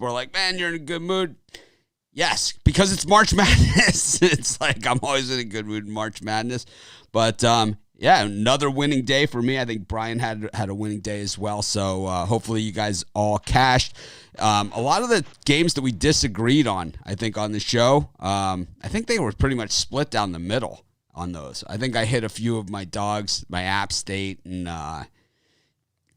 were like, man, you're in a good mood. Yes, because it's March Madness. It's like I'm always in a good mood in March Madness. But, yeah, another winning day for me. I think Brian had a winning day as well. So hopefully you guys all cashed. A lot of the games that we disagreed on, I think, on the show, I think they were pretty much split down the middle on those. I think I hit a few of my dogs, my App State and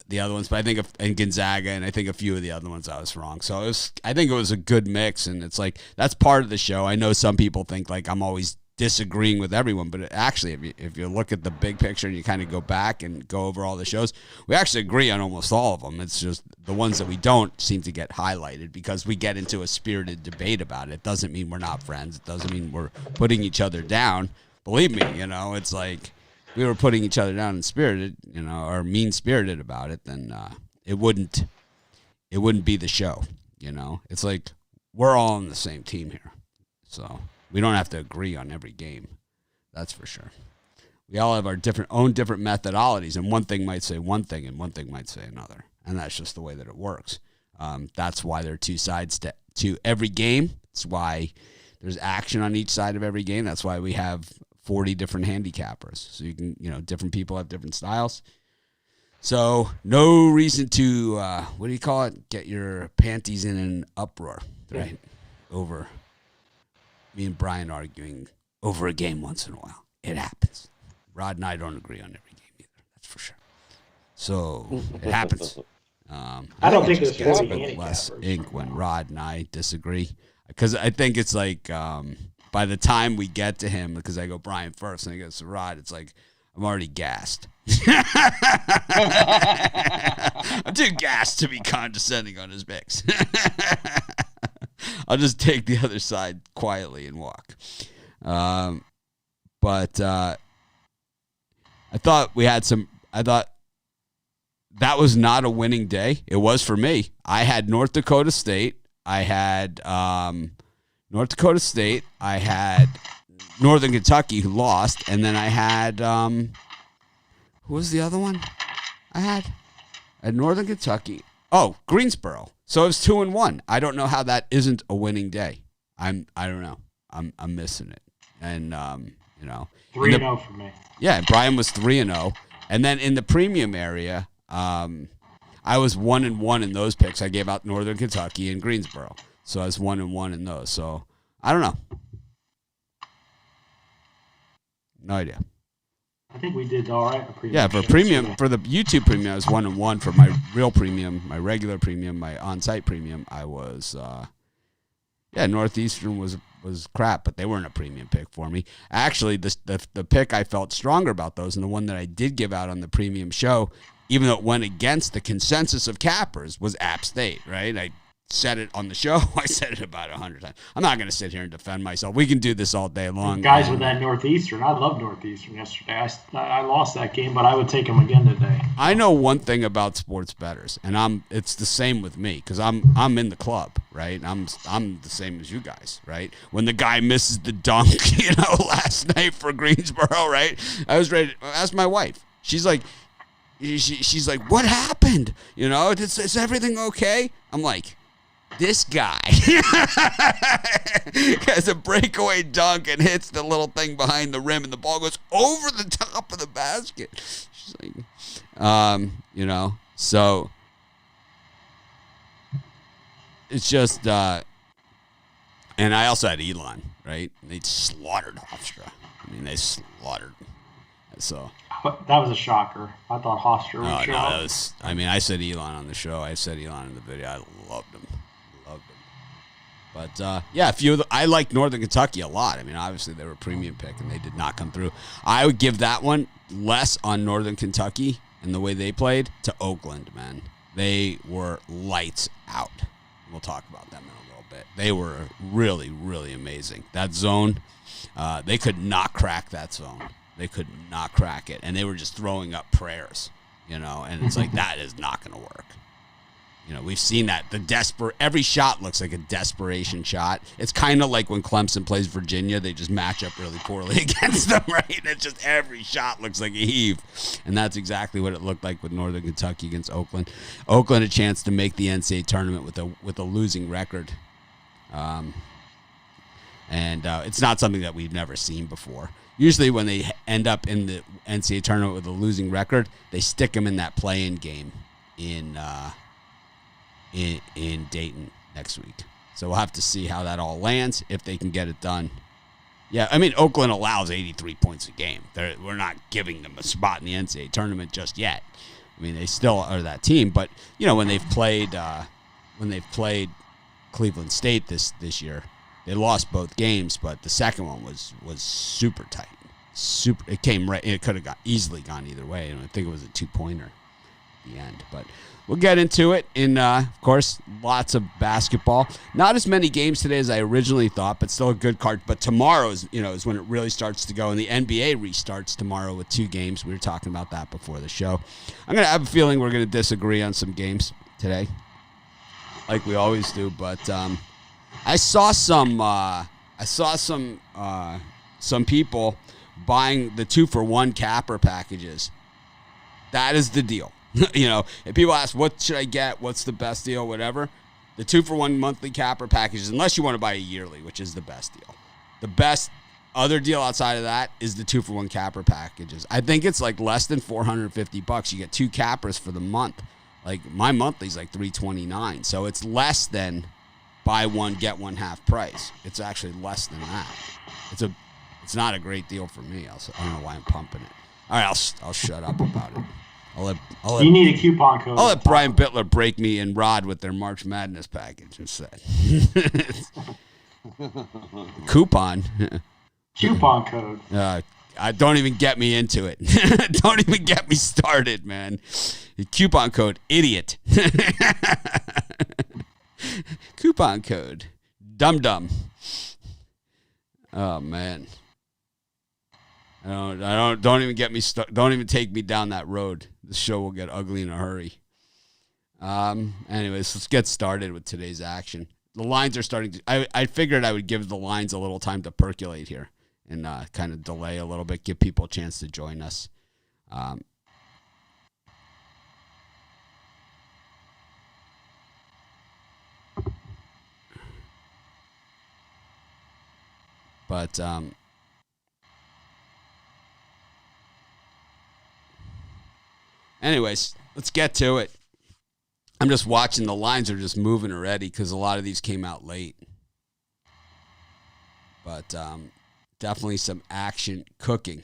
the other ones, but I think and Gonzaga, and I think a few of the other ones I was wrong. So I think it was a good mix, and it's like that's part of the show. I know some people think like I'm always disagreeing with everyone, but actually, if you look at the big picture and you kind of go back and go over all the shows, we actually agree on almost all of them. It's just the ones that we don't seem to get highlighted because we get into a spirited debate about it. It doesn't mean we're not friends. It doesn't mean we're putting each other down. Believe me, it's like. We were putting each other down in spirited, or mean-spirited about it, then it wouldn't be the show, It's like we're all on the same team here. So we don't have to agree on every game. That's for sure. We all have our own different methodologies, and one thing might say one thing and one thing might say another. And that's just the way that it works. That's why there are two sides to every game. That's why there's action on each side of every game. That's why we have 40 different handicappers. So you can, different people have different styles. So no reason to, what do you call it? Get your panties in an uproar, right? Over me and Brian arguing over a game once in a while. It happens. Rod and I don't agree on every game either. That's for sure. So it happens. I don't think there's 40 handicappers. Less ink when Rod and I disagree. Because I think it's like, by the time we get to him, because I go Brian first, and he goes to Rod, it's like I'm already gassed. I'm too gassed to be condescending on his picks. I'll just take the other side quietly and walk. But I thought that was not a winning day. It was for me. I had North Dakota State. I had North Dakota State. I had Northern Kentucky, who lost, and then I had who was the other one? I had Northern Kentucky. Oh, Greensboro. So it was 2-1. I don't know how that isn't a winning day. I don't know. I'm missing it, and 3-0 for me. Yeah, Brian was 3-0, and then in the premium area, I was 1-1 in those picks. I gave out Northern Kentucky and Greensboro. So I was 1-1 in those. So I don't know. No idea. I think we did all right for premium. Yeah, for premium, for the YouTube premium, I was 1-1. For my real premium, my regular premium, my on-site premium, I was, Northeastern was crap, but they weren't a premium pick for me. Actually, the pick I felt stronger about those, and the one that I did give out on the premium show, even though it went against the consensus of cappers, was App State, right? I said it on the show. I said it about 100 times. I'm not going to sit here and defend myself. We can do this all day long. Guys with that Northeastern, I love Northeastern yesterday. I lost that game, but I would take them again today. I know one thing about sports bettors, and it's the same with me because I'm in the club, right? I'm the same as you guys, right? When the guy misses the dunk, last night for Greensboro, right? I was ready to ask my wife. She's like, what happened? Is everything okay? I'm like, this guy has a breakaway dunk and hits the little thing behind the rim, and the ball goes over the top of the basket. She's like, so it's just, and I also had Elon, right? They slaughtered Hofstra. They slaughtered. So that was a shocker. I thought Hofstra would show up. I said Elon on the show. I said Elon in the video. I loved him. But, I like Northern Kentucky a lot. Obviously they were a premium pick, and they did not come through. I would give that one less on Northern Kentucky and the way they played to Oakland, man. They were lights out. We'll talk about them in a little bit. They were really, really amazing. That zone, they could not crack that zone. They could not crack it, and they were just throwing up prayers, and it's like that is not going to work. we've seen that. Every shot looks like a desperation shot. It's kind of like when Clemson plays Virginia, they just match up really poorly against them, right? It's just every shot looks like a heave. And that's exactly what it looked like with Northern Kentucky against Oakland. Oakland a chance to make the NCAA tournament with a losing record. It's not something that we've never seen before. Usually when they end up in the NCAA tournament with a losing record, they stick them in that play-in game in Dayton next week. So we'll have to see how that all lands, if they can get it done. Yeah, I mean, Oakland allows 83 points a game. We're not giving them a spot in the NCAA tournament just yet. I mean, they still are that team, but when they've played Cleveland State this year, they lost both games, but the second one was super tight. It came right. It could have easily gone either way. And I think it was a 2-pointer at the end, but we'll get into it. Of course, lots of basketball. Not as many games today as I originally thought, but still a good card. But tomorrow is when it really starts to go, and the NBA restarts tomorrow with 2 games. We were talking about that before the show. I'm gonna have a feeling we're gonna disagree on some games today, like we always do. But I saw some people buying the 2-for-1 capper packages. That is the deal. If people ask, what should I get? What's the best deal? Whatever. The 2-for-1 monthly capper packages, unless you want to buy a yearly, which is the best deal. The best other deal outside of that is the 2-for-1 capper packages. I think it's like less than $450. You get 2 cappers for the month. Like my monthly's like $329. So it's less than buy one, get one half price. It's actually less than that. It's not a great deal for me. I don't know why I'm pumping it. All right, I'll shut up about it. You need a coupon code. I'll let Brian Bittler break me and Rod with their March Madness package instead. Coupon code. Don't even get me into it. Don't even get me started, man. Coupon code, idiot. Coupon code, dum-dum. Oh, man. Don't even get me don't even take me down that road. The show will get ugly in a hurry. Anyways, let's get started with today's action. The lines are starting to. I figured I would give the lines a little time to percolate here and kind of delay a little bit, give people a chance to join us. Anyways, let's get to it. I'm just watching. The lines are just moving already because a lot of these came out late. But definitely some action cooking.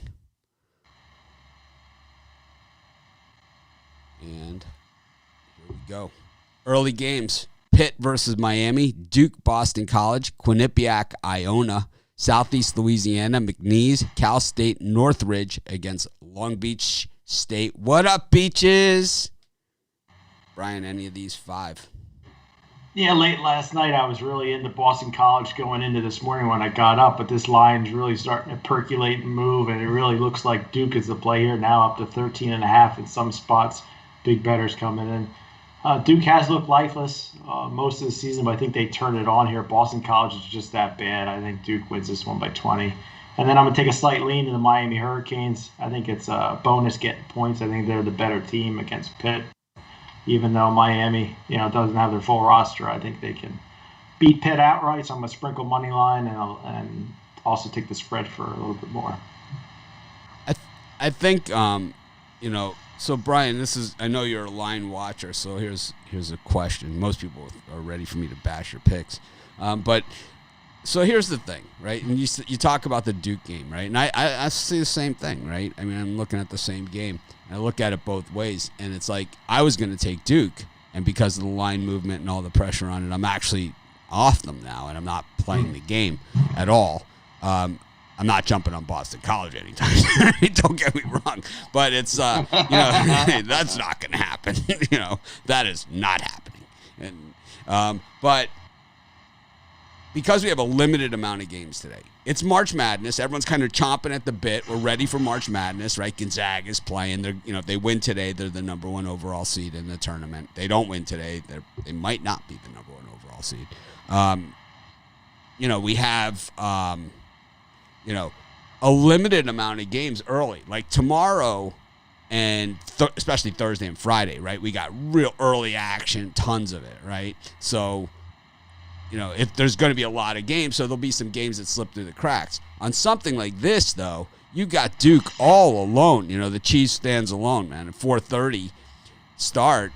And here we go. Early games. Pitt versus Miami. Duke, Boston College. Quinnipiac, Iona. Southeast Louisiana, McNeese. Cal State, Northridge against Long Beach State. What up, Beaches? Brian, any of these 5? Yeah, late last night I was really into Boston College going into this morning when I got up, but this line's really starting to percolate and move, and it really looks like Duke is the play here now, up to 13.5 in some spots. Big bettors coming in. Duke has looked lifeless most of the season, but I think they turned it on here. Boston College is just that bad. I think Duke wins this one by 20. And then I'm going to take a slight lean to the Miami Hurricanes. I think it's a bonus getting points. I think they're the better team against Pitt. Even though Miami, doesn't have their full roster, I think they can beat Pitt outright. So I'm going to sprinkle money line and also take the spread for a little bit more. I think, so Brian, I know you're a line watcher, so here's a question. Most people are ready for me to bash your picks. But so here's the thing, right? And you talk about the Duke game, right? And I see the same thing, right? I mean, I'm looking at the same game. I look at it both ways, and it's like I was going to take Duke, and because of the line movement and all the pressure on it, I'm actually off them now, and I'm not playing the game at all. I'm not jumping on Boston College anytime soon. Don't get me wrong, but it's that's not going to happen. That is not happening. And but because we have a limited amount of games today. It's March Madness. Everyone's kind of chomping at the bit. We're ready for March Madness, right? Gonzaga's playing. They're, if they win today, they're the number 1 overall seed in the tournament. They don't win today, they might not be the number 1 overall seed. We have, a limited amount of games early. Like tomorrow and especially Thursday and Friday, right? We got real early action, tons of it, right? So, if there's going to be a lot of games, so there'll be some games that slip through the cracks. On something like this, though, you got Duke all alone. The Chiefs stands alone, man. At 4:30 start.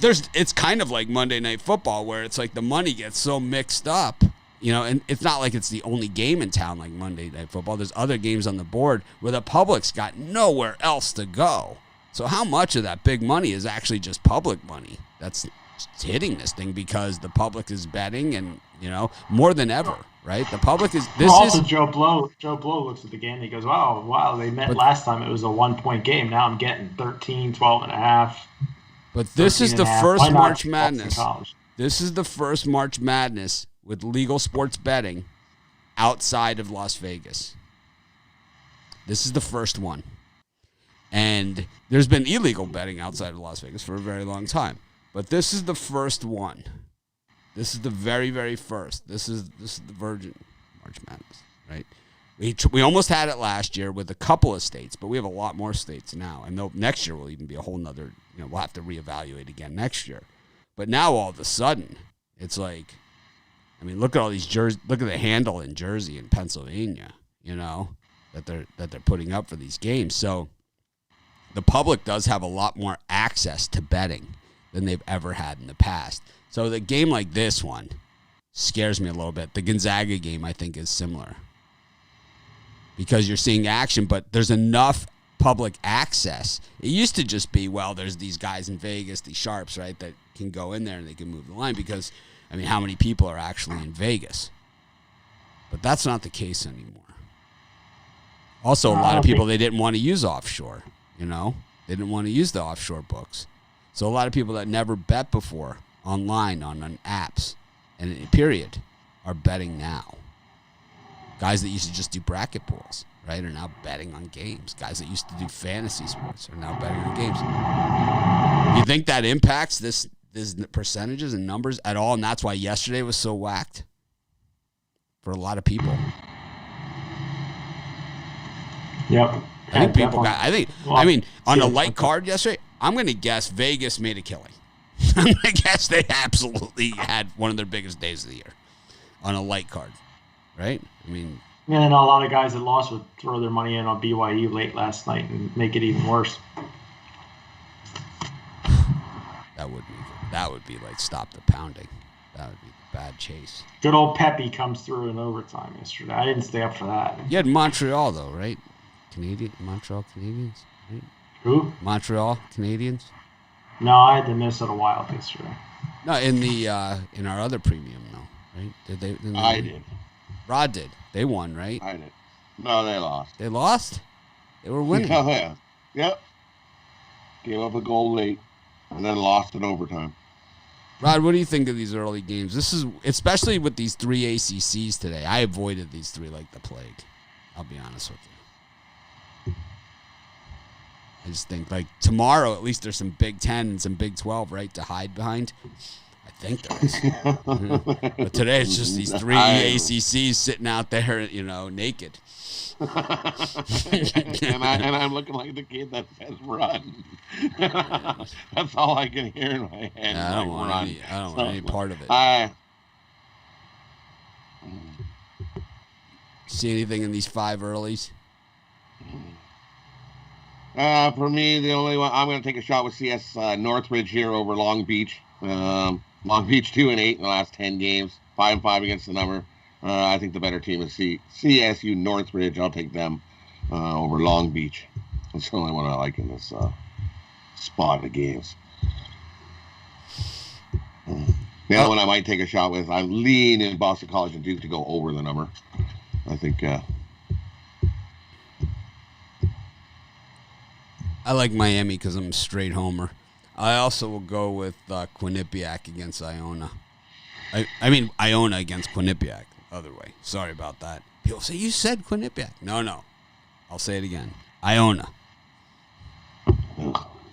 It's kind of like Monday Night Football, where it's like the money gets so mixed up, and it's not like it's the only game in town like Monday Night Football. There's other games on the board where the public's got nowhere else to go. So how much of that big money is actually just public money that's hitting this thing because the public is betting and, more than ever, right? The public is... Joe Blow looks at the game and he goes, wow, they met last time. It was a 1-point game. Now I'm getting 13, 12 and a half. But this is the first March Madness. This is the first March Madness with legal sports betting outside of Las Vegas. This is the first one. And there's been illegal betting outside of Las Vegas for a very long time. But this is the first one. This is the very, very first. This is the Virgin March Madness, right? We almost had it last year with a couple of states, but we have a lot more states now. And next year will even be a whole nother, we'll have to reevaluate again next year. But now all of a sudden, it's like, look at all these jerseys. Look at the handle in Jersey and Pennsylvania, that they're putting up for these games. So the public does have a lot more access to betting than they've ever had in the past. So the game like this one scares me a little bit. The Gonzaga game, I think, is similar because you're seeing action, but there's enough public access. It used to just be, there's these guys in Vegas, these sharps, right, that can go in there and they can move the line because, how many people are actually in Vegas? But that's not the case anymore. Also, a lot of people, they didn't want to use offshore, They didn't want to use the offshore books. So a lot of people that never bet before online on apps and period are betting now. Guys that used to just do bracket pools, right, are now betting on games. Guys that used to do fantasy sports are now betting on games. You think that impacts this percentages and numbers at all? And that's why yesterday was so whacked for a lot of people. Yep. I think people got. On a light card yesterday, I'm going to guess Vegas made a killing. I'm going to guess they absolutely had one of their biggest days of the year on a light card, right? And a lot of guys that lost would throw their money in on BYU late last night and make it even worse. That would be like stop the pounding. That would be the bad chase. Good old Pepe comes through in overtime yesterday. I didn't stay up for that. You had Montreal though, right? Montreal Canadiens, right? Who? Montreal Canadiens. No, I had the Minnesota Wild yesterday. No, in our other premium, though, right? Did they? I did. Rod did. They won, right? I did. No, they lost. They lost? They were winning. Oh, yeah. Yep. Gave up a goal late and then lost in overtime. Rod, what do you think of these early games? This is, especially with these 3 ACCs today. I avoided these 3 like the plague. I'll be honest with you. I just think, like, tomorrow, at least there's some Big 10 and some Big 12, right, to hide behind. I think there is. But today it's just these 3 ACCs sitting out there, naked. and I'm looking like the kid that says run. That's all I can hear in my head. Yeah, I don't want any part of it. See anything in these 5 earlies? For me, the only one I'm going to take a shot with CS Northridge here over Long Beach. Long Beach 2-8 in the last 10 games, 5-5 against the number. I think the better team is CSU Northridge. I'll take them over Long Beach. That's the only one I like in this spot of games. The other one I might take a shot with, I'm leaning Boston College and Duke to go over the number. I think. I like Miami because I'm a straight homer. I also will go with Quinnipiac against Iona. I mean, Iona against Quinnipiac. Other way. Sorry about that. People say, you said Quinnipiac. No. I'll say it again. Iona.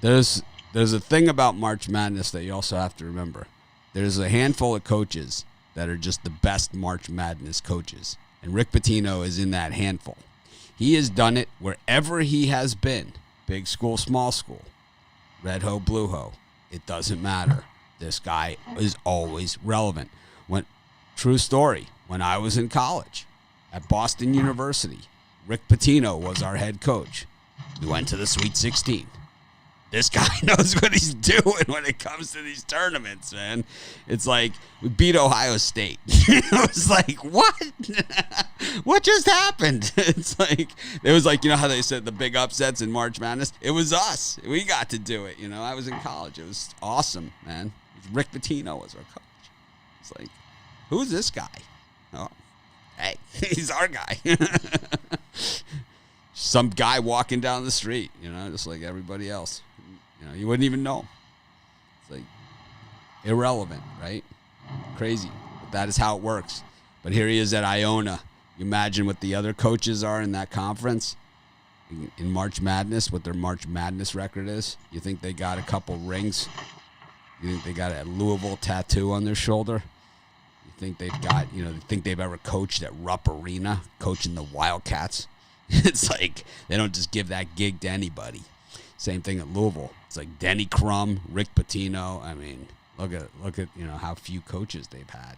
There's a thing about March Madness that you also have to remember. There's a handful of coaches that are just the best March Madness coaches. And Rick Pitino is in that handful. He has done it wherever he has been. Big school, small school. Red ho, blue ho. It doesn't matter. This guy is always relevant. True story. When I was in college at Boston University, Rick Pitino was our head coach. We went to the Sweet 16. This guy knows what he's doing when it comes to these tournaments, man. It's like we beat Ohio State. It was like, what? What just happened? It's like, it was like, you know how they said the big upsets in March Madness? It was us. We got to do it. You know, I was in college. It was awesome, man. Rick Pitino was our coach. It's like, who's this guy? Oh, hey, he's our guy. Some guy walking down the street, you know, just like everybody else. You know, you wouldn't even know. It's like irrelevant, right? Crazy. But that is how it works. But here he is at Iona. You imagine what the other coaches are in that conference in March Madness, what their March Madness record is. You think they got a couple rings? You think they got a Louisville tattoo on their shoulder? You think they've got, you know, think they've ever coached at Rupp Arena, coaching the Wildcats? It's like they don't just give that gig to anybody. Same thing at Louisville. It's like Denny Crum, Rick Pitino. I mean, look at you know how few coaches they've had.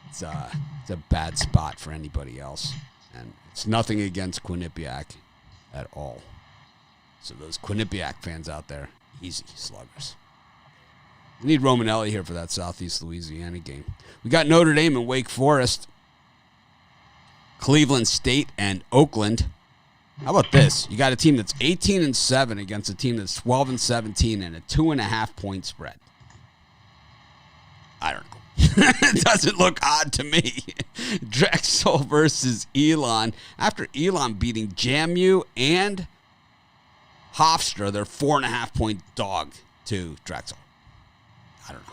It's a bad spot for anybody else, and it's nothing against Quinnipiac at all. So those Quinnipiac fans out there, easy sluggers. We need Romanelli here for that Southeast Louisiana game. We got Notre Dame and Wake Forest, Cleveland State and Oakland. How about this? You got a team that's 18-7 against a team that's 12-17 and a 2.5 point spread. I don't know. It doesn't look odd to me. Drexel versus Elon. After Elon beating JAMU and Hofstra, they're 4.5 point dog to Drexel. I don't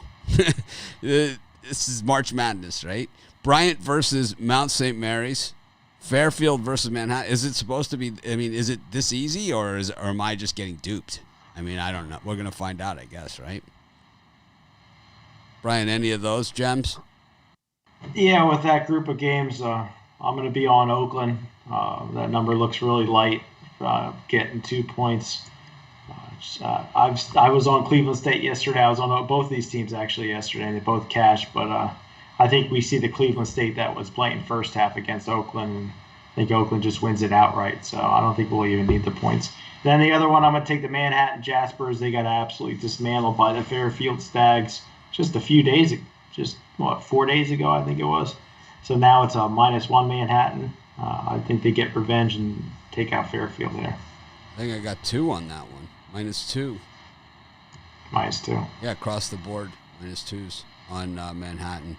know. This is March Madness, right? Bryant versus Mount St. Mary's. Fairfield versus Manhattan. Is it supposed to be, I mean, is it this easy or am I just getting duped? I mean, I don't know. We're going to find out, I guess, right? Brian, any of those gems? Yeah, with that group of games, I'm going to be on Oakland. That number looks really light, getting 2 points. I was on Cleveland State yesterday. I was on both of these teams actually yesterday, and they both cashed. But I think we see the Cleveland State that was playing first half against Oakland. I think Oakland just wins it outright, so I don't think we'll even need the points. Then the other one, I'm going to take the Manhattan Jaspers. They got absolutely dismantled by the Fairfield Stags just a few days ago. Just, 4 days ago, I think it was. So now it's a -1 Manhattan. I think they get revenge and take out Fairfield there. I think I got 2 on that one. -2. -2. Yeah, across the board, -2s on Manhattan.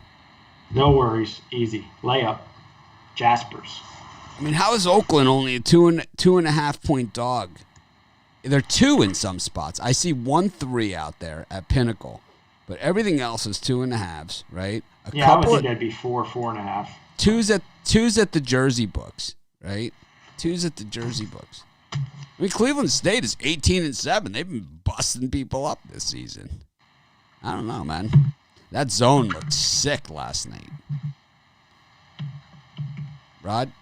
No worries. Easy. Layup. Jaspers. I mean, how is Oakland only a 2.5 point dog? They're 2 in some spots. I see 1-3 out there at Pinnacle, but everything else is 2.5s, right? I would think that'd be 4.5. Two's at the Jersey books, right? 2's at the Jersey books. I mean, Cleveland State is 18-7. They've been busting people up this season. I don't know, man. That zone looked sick last night. Rod?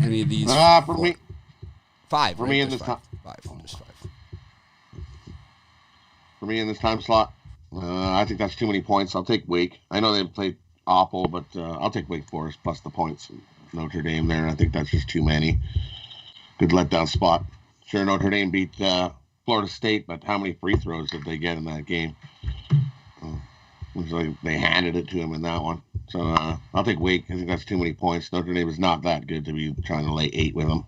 Any of these? For me. 5. For right? me in There's this five. time. 5. There's 5. For me in this time slot, I think that's too many points. I'll take Wake. I know they played awful, but I'll take Wake Forest plus the points. Notre Dame there. I think that's just too many. Good letdown spot. Sure, Notre Dame beat Florida State, but how many free throws did they get in that game? It was like they handed it to him in that one. So I'll take Wake. I think that's too many points. Notre Dame is not that good to be trying to lay 8 with them.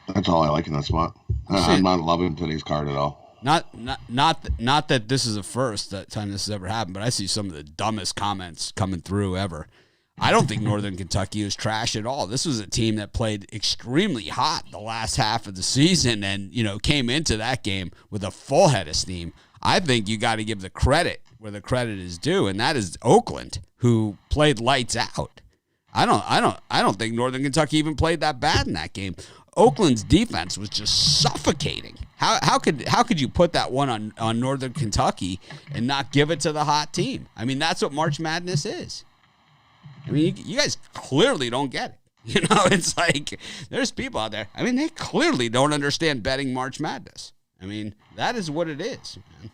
That's all I like in that spot. I'm not loving today's card at all. Not that this is the first time this has ever happened, but I see some of the dumbest comments coming through ever. I don't think Northern Kentucky was trash at all. This was a team that played extremely hot the last half of the season and, came into that game with a full head of steam. I think you got to give the credit where the credit is due, and that is Oakland, who played lights out. I don't think Northern Kentucky even played that bad in that game. Oakland's defense was just suffocating. How could you put that one on Northern Kentucky and not give it to the hot team? I mean, that's what March Madness is. I mean, you guys clearly don't get it. It's like there's people out there. I mean, they clearly don't understand betting March Madness. I mean, that is what it is, man.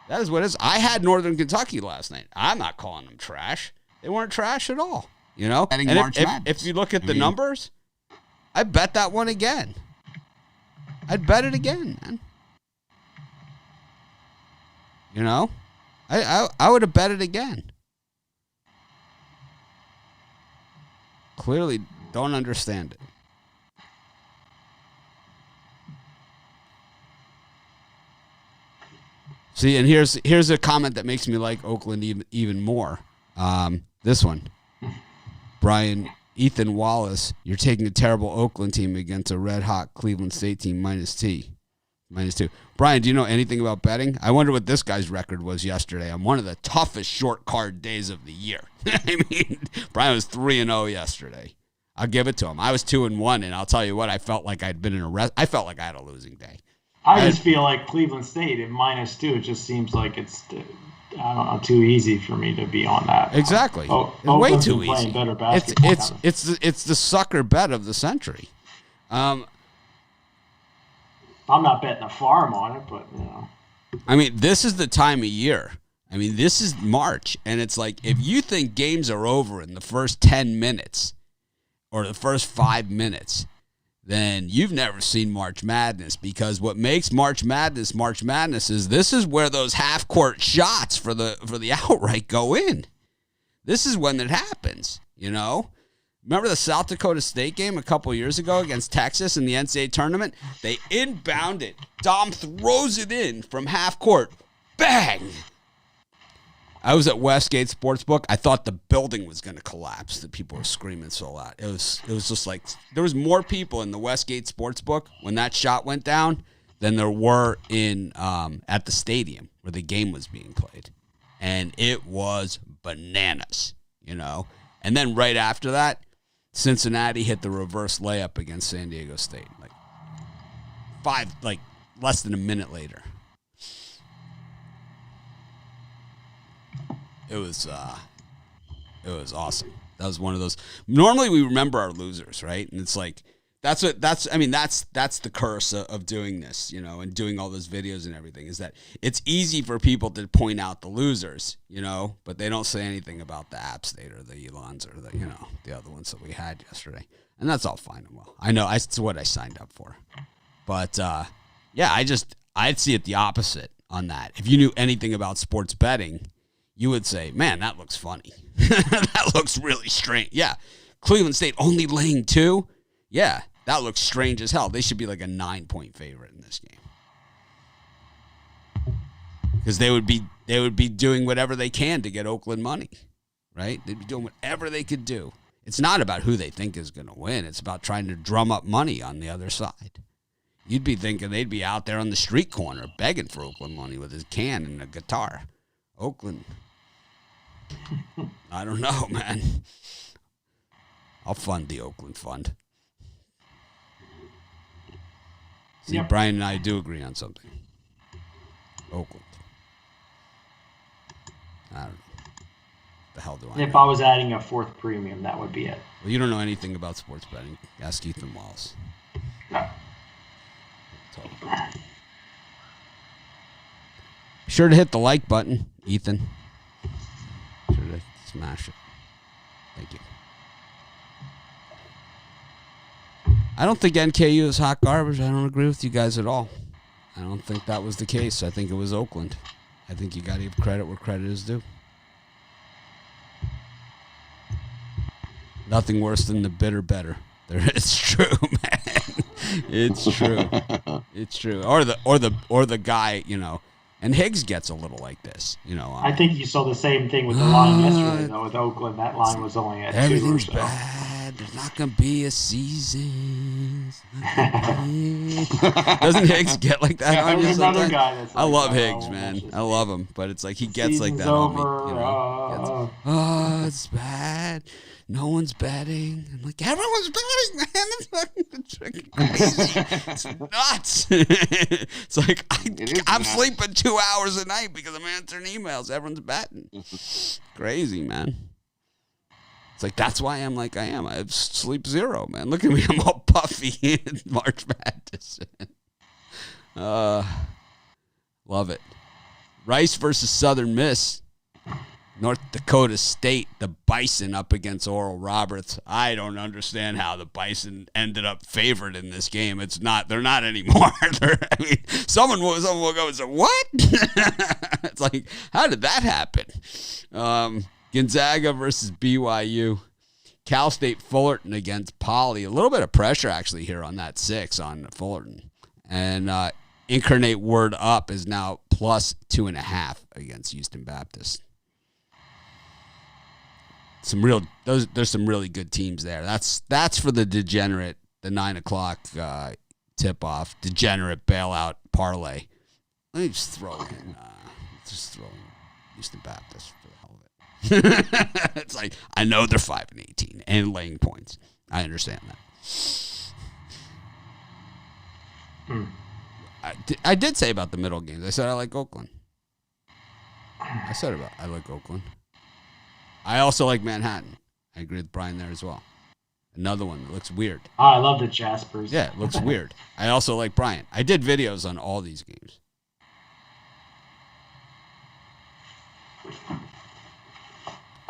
That is what it is. I had Northern Kentucky last night. I'm not calling them trash. They weren't trash at all. Betting And March Madness. if you look at the numbers, I bet that one again. I'd bet it again, man. I would have bet it again. Clearly don't understand it. See, and here's a comment that makes me like Oakland even more. This one. Brian, Ethan Wallace, you're taking a terrible Oakland team against a red-hot Cleveland State team -2. Brian, do you know anything about betting? I wonder what this guy's record was yesterday on one of the toughest short card days of the year. I mean, Brian was 3-0 yesterday. I'll give it to him. I was 2-1, and I'll tell you what, I felt like I'd been in I felt like I had a losing day. I just feel like Cleveland State at -2. It just seems like it's, I don't know, too easy for me to be on that. Exactly. It's way too easy. Better basketball. It's the sucker bet of the century. I'm not betting a farm on it, but I mean, this is the time of year. I mean, this is March, and it's like if you think games are over in the first 10 minutes or the first 5 minutes, then you've never seen March Madness, because what makes March Madness is this is where those half-court shots for the outright go in. This is when it happens, Remember the South Dakota State game a couple years ago against Texas in the NCAA tournament? They inbound it. Dom throws it in from half court. Bang! I was at Westgate Sportsbook. I thought the building was going to collapse. The people were screaming so loud. It was just like there was more people in the Westgate Sportsbook when that shot went down than there were in at the stadium where the game was being played, and it was bananas, And then right after that, Cincinnati hit the reverse layup against San Diego State, less than a minute later. It was awesome. That was one of those. Normally we remember our losers, right? And it's like that's the curse of doing this, and doing all those videos and everything, is that it's easy for people to point out the losers, but they don't say anything about the App State or the Elons or the other ones that we had yesterday. And that's all fine and well. I know it's what I signed up for. But I'd see it the opposite on that. If you knew anything about sports betting, you would say, man, that looks funny. That looks really strange. Yeah. Cleveland State only laying 2? Yeah. That looks strange as hell. They should be like a 9-point favorite in this game. Because they would be doing whatever they can to get Oakland money, right? They'd be doing whatever they could do. It's not about who they think is going to win. It's about trying to drum up money on the other side. You'd be thinking they'd be out there on the street corner begging for Oakland money with his can and a guitar. Oakland. I don't know, man. I'll fund the Oakland Fund. See, yep. Brian and I do agree on something. Oakland. I don't know. The hell do I know? If I was adding a fourth premium, that would be it. Well, you don't know anything about sports betting. Ask Ethan Wallace. No. Be sure to hit the like button, Ethan. Be sure to smash it. Thank you. I don't think NKU is hot garbage. I don't agree with you guys at all. I don't think that was the case. I think it was Oakland. I think you got to give credit where credit is due. Nothing worse than the bitter better. It's true, man. It's true. It's true. Or the guy, And Higgs gets a little like this, I think you saw the same thing with the line yesterday, though, with Oakland. That line was only at 2 or everything's so. bad. There's not going to be a season. Doesn't Higgs get like that on you There's another sometimes? guy that's I like love that. Higgs, man. I love him. But it's like he gets like Season's that over. on me. Oh, it's bad. No one's betting. I'm like, everyone's betting, man. It's fucking crazy. It's nuts. It's like, I'm sleeping 2 hours a night because I'm answering emails. Everyone's betting. Crazy, man. It's like, that's why I'm like I am. I have sleep 0, man. Look at me. I'm all puffy in March Madness. Love it. Rice versus Southern Miss. North Dakota State, the Bison up against Oral Roberts. I don't understand how the Bison ended up favored in this game. They're not anymore. Someone will go and say, what? It's like, how did that happen? Gonzaga versus BYU. Cal State Fullerton against Poly. A little bit of pressure actually here on that 6 on Fullerton. And Incarnate Word Up is now plus 2.5 against Houston Baptist. There's some really good teams there. That's for the degenerate, the 9 o'clock tip off, degenerate bailout parlay. Let me just throw in Houston Baptist for the hell of it. It's like, I know they're 5-18 and laying points. I understand that. I did say about the middle games. I said I like Oakland. I like Oakland. I also like Manhattan. I agree with Brian there as well. Another one that looks weird. Oh, I love the Jaspers. Yeah, it looks weird. I also like Brian. I did videos on all these games.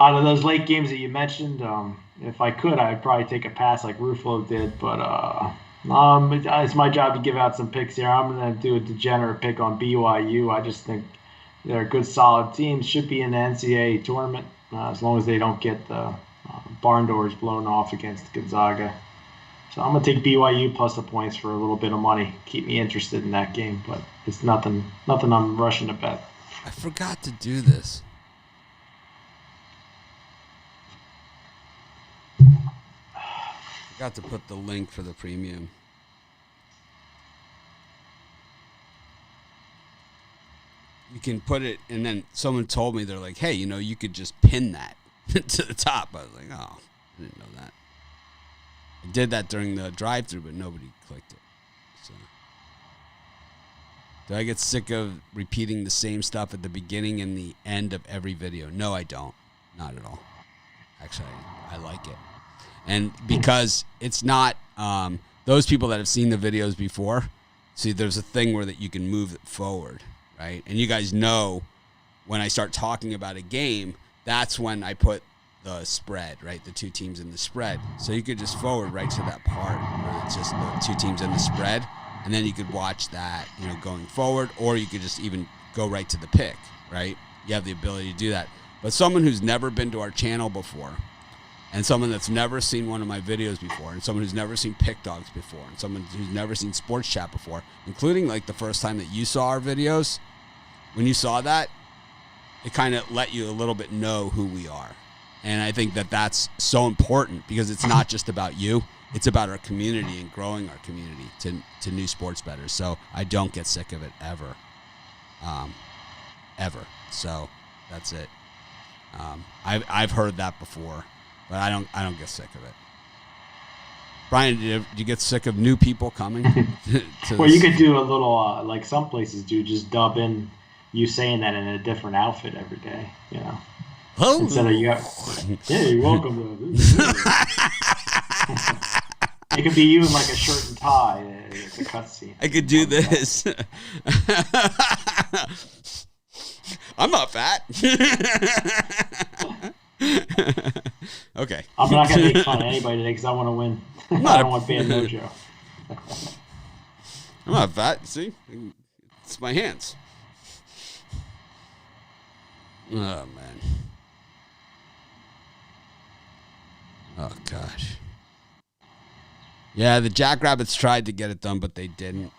Out of those late games that you mentioned, if I could, I'd probably take a pass like Ruffalo did. But it's my job to give out some picks here. I'm going to do a degenerate pick on BYU. I just think they're a good, solid team. Should be in the NCAA tournament. As long as they don't get the barn doors blown off against Gonzaga. So I'm going to take BYU plus the points for a little bit of money. Keep me interested in that game, but it's nothing I'm rushing to bet. I forgot to do this. Forgot to put the link for the premium. You can put it, and then someone told me, they're like, hey, you could just pin that to the top. I was like, oh, I didn't know that. I did that during the drive-thru, but nobody clicked it. So, do I get sick of repeating the same stuff at the beginning and the end of every video? No, I don't. Not at all. Actually, I like it. And because it's not those people that have seen the videos before, see, there's a thing where that you can move it forward. Right? And you guys know when I start talking about a game, that's when I put the spread, right? The 2 teams in the spread. So you could just forward right to that part where it's just the 2 teams in the spread. And then you could watch that, going forward, or you could just even go right to the pick, right? You have the ability to do that. But someone who's never been to our channel before, and someone that's never seen one of my videos before, and someone who's never seen Pick Dogs before, and someone who's never seen Sports Chat before, including like the first time that you saw our videos, when you saw that, it kind of let you a little bit know who we are. And I think that that's so important because it's not just about you. It's about our community and growing our community to new sports bettors. So I don't get sick of it ever. Ever. So that's it. I've heard that before. But I don't get sick of it. Brian, do you get sick of new people coming? Well, you could do a little, like some places do, just dub in you saying that in a different outfit every day, Oh. Instead of hey, welcome. It could be you in like a shirt and tie. It's a cutscene. I could do this. I'm not fat. Okay. I'm not going to make fun of anybody today because I want to win. I don't want bad mojo. I'm not fat. See? It's my hands. Oh, man. Oh, gosh. Yeah, the Jackrabbits tried to get it done, but they didn't.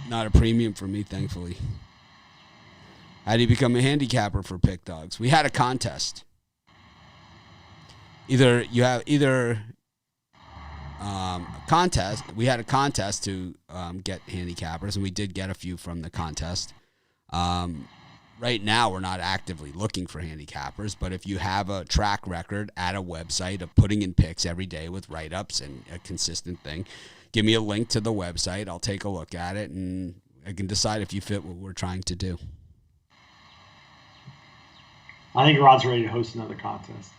Not a premium for me, thankfully. How do you become a handicapper for Pick Dogs? We had a contest. A contest. We had a contest to get handicappers, and we did get a few from the contest. Right now, we're not actively looking for handicappers, but if you have a track record at a website of putting in picks every day with write-ups and a consistent thing, give me a link to the website. I'll take a look at it, and I can decide if you fit what we're trying to do. I think Rod's ready to host another contest.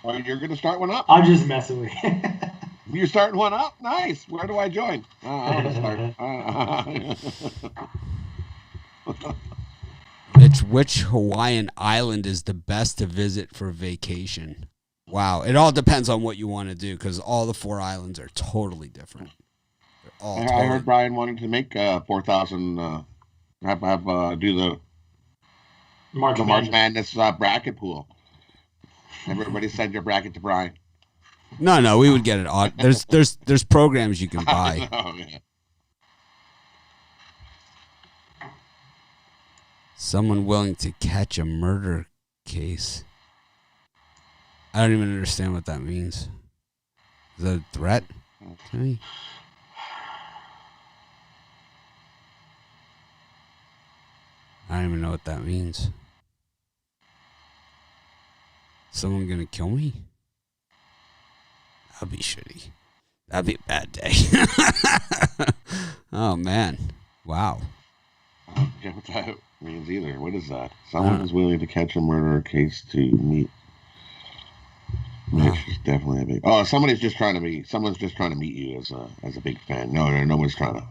Well, you're going to start one up? I'm just messing with you. You're starting one up? Nice. Where do I join? I'm going to start. Which Hawaiian island is the best to visit for vacation? Wow. It all depends on what you want to do because all the 4 islands are totally different. I heard Brian wanted to make 4,000, do the March Madness bracket pool. Everybody send your bracket to Brian. No, we would get it. There's programs you can buy. Oh, yeah. Someone willing to catch a murder case. I don't even understand what that means. Is that a threat to me? I don't even know what that means. Someone gonna kill me? That'd be shitty. That'd be a bad day. Oh, man. Wow. I don't get what that means either. What is that? Someone is willing to catch a murder case to meet. Mitch is definitely a big. Oh, someone's just trying to meet you as a big fan. No one's trying to.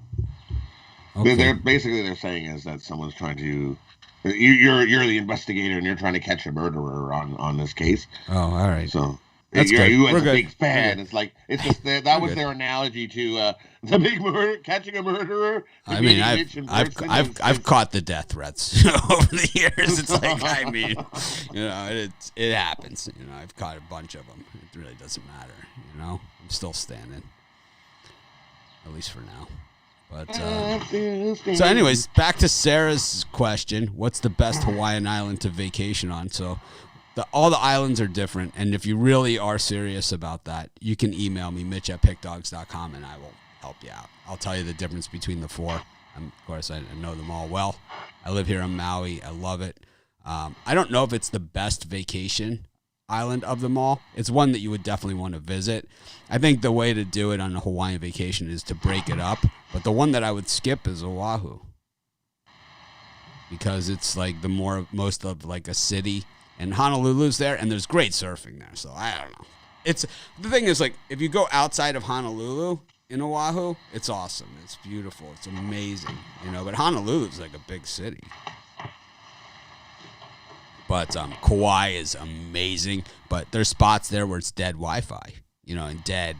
Okay. They're saying is that someone's trying to. You're the investigator and you're trying to catch a murderer on this case. Oh, all right. So that's good. You as We're a good. big fan, it's like it's just that was their analogy to the big murder, catching a murderer. I mean, I've caught the death threats over the years. It's like it happens. I've caught a bunch of them. It really doesn't matter. I'm still standing, at least for now. But so, anyways, back to Sarah's question: what's the best Hawaiian island to vacation on? So, all the islands are different, and if you really are serious about that, you can email me, Mitch@pickdogs.com, and I will help you out. I'll tell you the difference between the 4. Of course, I know them all well. I live here on Maui. I love it. I don't know if it's the best vacation island of them all. It's one that you would definitely want to visit. I think the way to do it on a Hawaiian vacation is to break it up, but the one that I would skip is Oahu because it's like most of like a city, and Honolulu's there, and there's great surfing there. So I don't know. The thing is, like, if you go outside of Honolulu in Oahu, it's awesome. It's beautiful. It's amazing, But Honolulu's like a big city. But Kauai is amazing. But there's spots there where it's dead Wi-Fi, and dead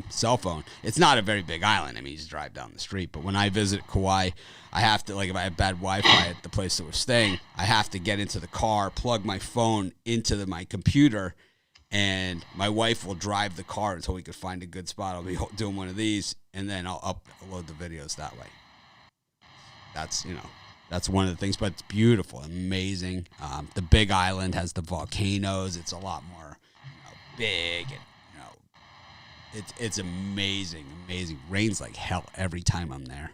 cell phone. It's not a very big island. I mean, you just drive down the street. But when I visit Kauai, I have to, if I have bad Wi-Fi at the place that we're staying, I have to get into the car, plug my phone into my computer, and my wife will drive the car until we could find a good spot. I'll be doing one of these, and then I'll upload the videos that way. That's one of the things, but it's beautiful, amazing. The Big Island has the volcanoes. It's a lot more, big, and it's amazing. Rains like hell every time I'm there.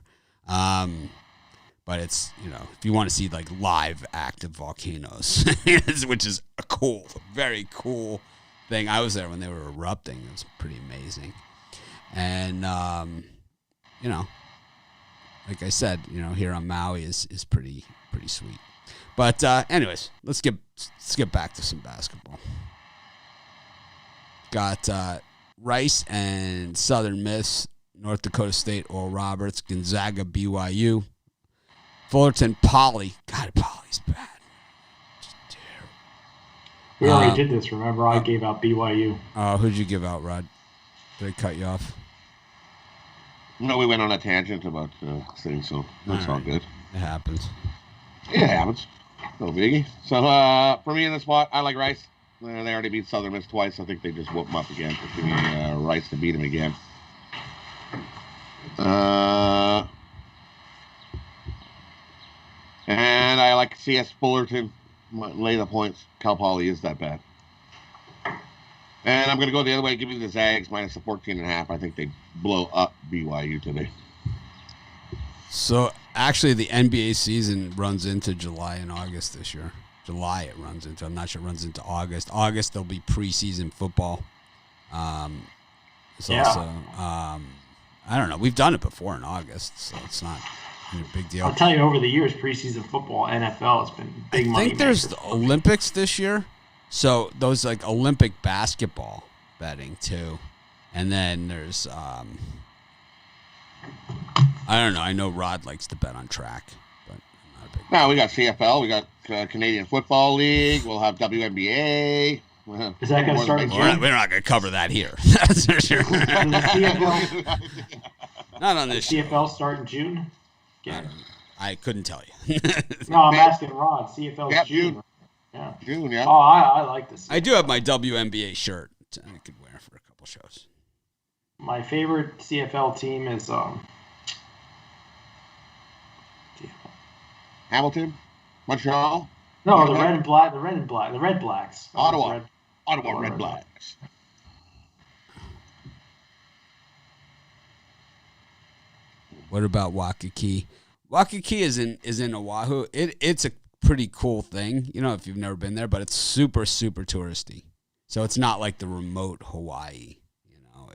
But it's, if you want to see like live active volcanoes, which is a very cool thing. I was there when they were erupting. It was pretty amazing. And, like I said, here on Maui is pretty sweet. But anyways, let's get back to some basketball. Got Rice and Southern Miss, North Dakota State, Oral Roberts, Gonzaga, BYU, Fullerton, Poly. God, Poly's bad. Just terrible. We already did this. Remember, I gave out BYU. Who'd you give out, Rod? Did I cut you off? No, we went on a tangent about things, so that's all good. It happens. It happens. No biggie. So, for me in the spot, I like Rice. They already beat Southern Miss twice. I think they just whoop them up again. Just give me Rice to beat them again. And I like CS Fullerton. Lay the points. Cal Poly is that bad. And I'm going to go the other way. Give me the Zags minus the 14.5. I think they blow up BYU today. So, actually, the NBA season runs into July and August this year. July it runs into. I'm not sure it runs into August. August, there'll be preseason football. It's also, I don't know. We've done it before in August, so it's not a big deal. I'll tell you, over the years, preseason football, NFL, has been big money. I think there's the Olympics this year. So those like Olympic basketball betting too. And then there's, I don't know. I know Rod likes to bet on track, but I'm not a big No, we got CFL. We got Canadian Football League. We'll have WNBA. Is that going to start in June? We're not going to cover that here. That's for sure. Not on this CFL start in June? Yeah. I couldn't tell you. No, I'm asking Rod. CFL is June. Yeah. June, yeah. Oh, I like this. I do have my WNBA shirt I could wear for a couple shows. My favorite CFL team is Hamilton, Montreal. No, the Red and Black. The Red Blacks. Ottawa Red Blacks. What about Waikiki? Waikiki is in Oahu. It's a pretty cool thing, if you've never been there, but it's super, super touristy. So it's not like the remote Hawaii,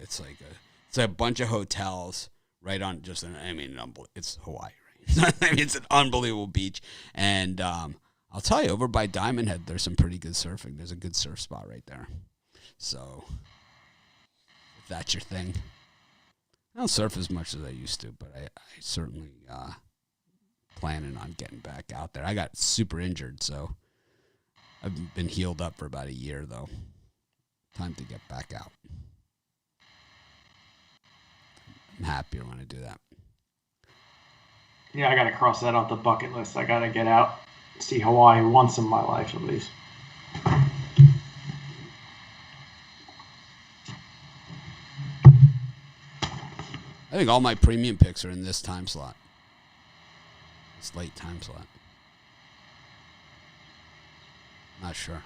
It's like a bunch of hotels right on it's Hawaii, right? It's an unbelievable beach. And I'll tell you, over by Diamond Head, there's some pretty good surfing. There's a good surf spot right there. So if that's your thing. I don't surf as much as I used to, but I certainly planning on getting back out there. I got super injured, so I've been healed up for about a year, though. Time to get back out. I'm happier when I do that. Yeah, I got to cross that off the bucket list. I got to get out, see Hawaii once in my life at least. I think all my premium picks are in this time slot. This late time slot. Not sure.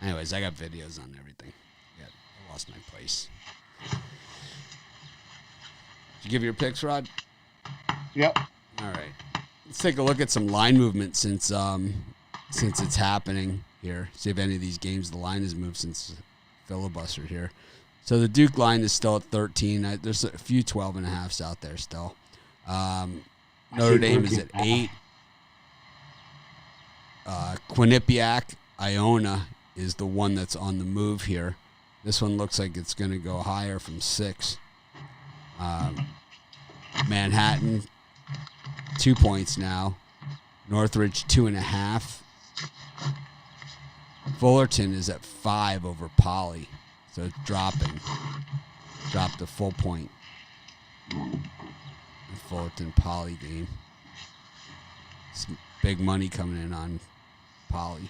Anyways, I got videos on everything. I lost my place. Did you give your picks, Rod? Yep. All right. Let's take a look at some line movement since it's happening here. See if any of these games the line has moved since filibuster here. So the Duke line is still at 13. There's a few 12.5s out there still. Notre Dame is at 8. Quinnipiac, Iona is the one that's on the move here. This one looks like it's going to go higher from 6. Manhattan, 2 points now. Northridge, 2.5. Fullerton is at 5 over Poly. So it's dropping. Dropped a full point. The Fullerton Poly game. Some big money coming in on Poly.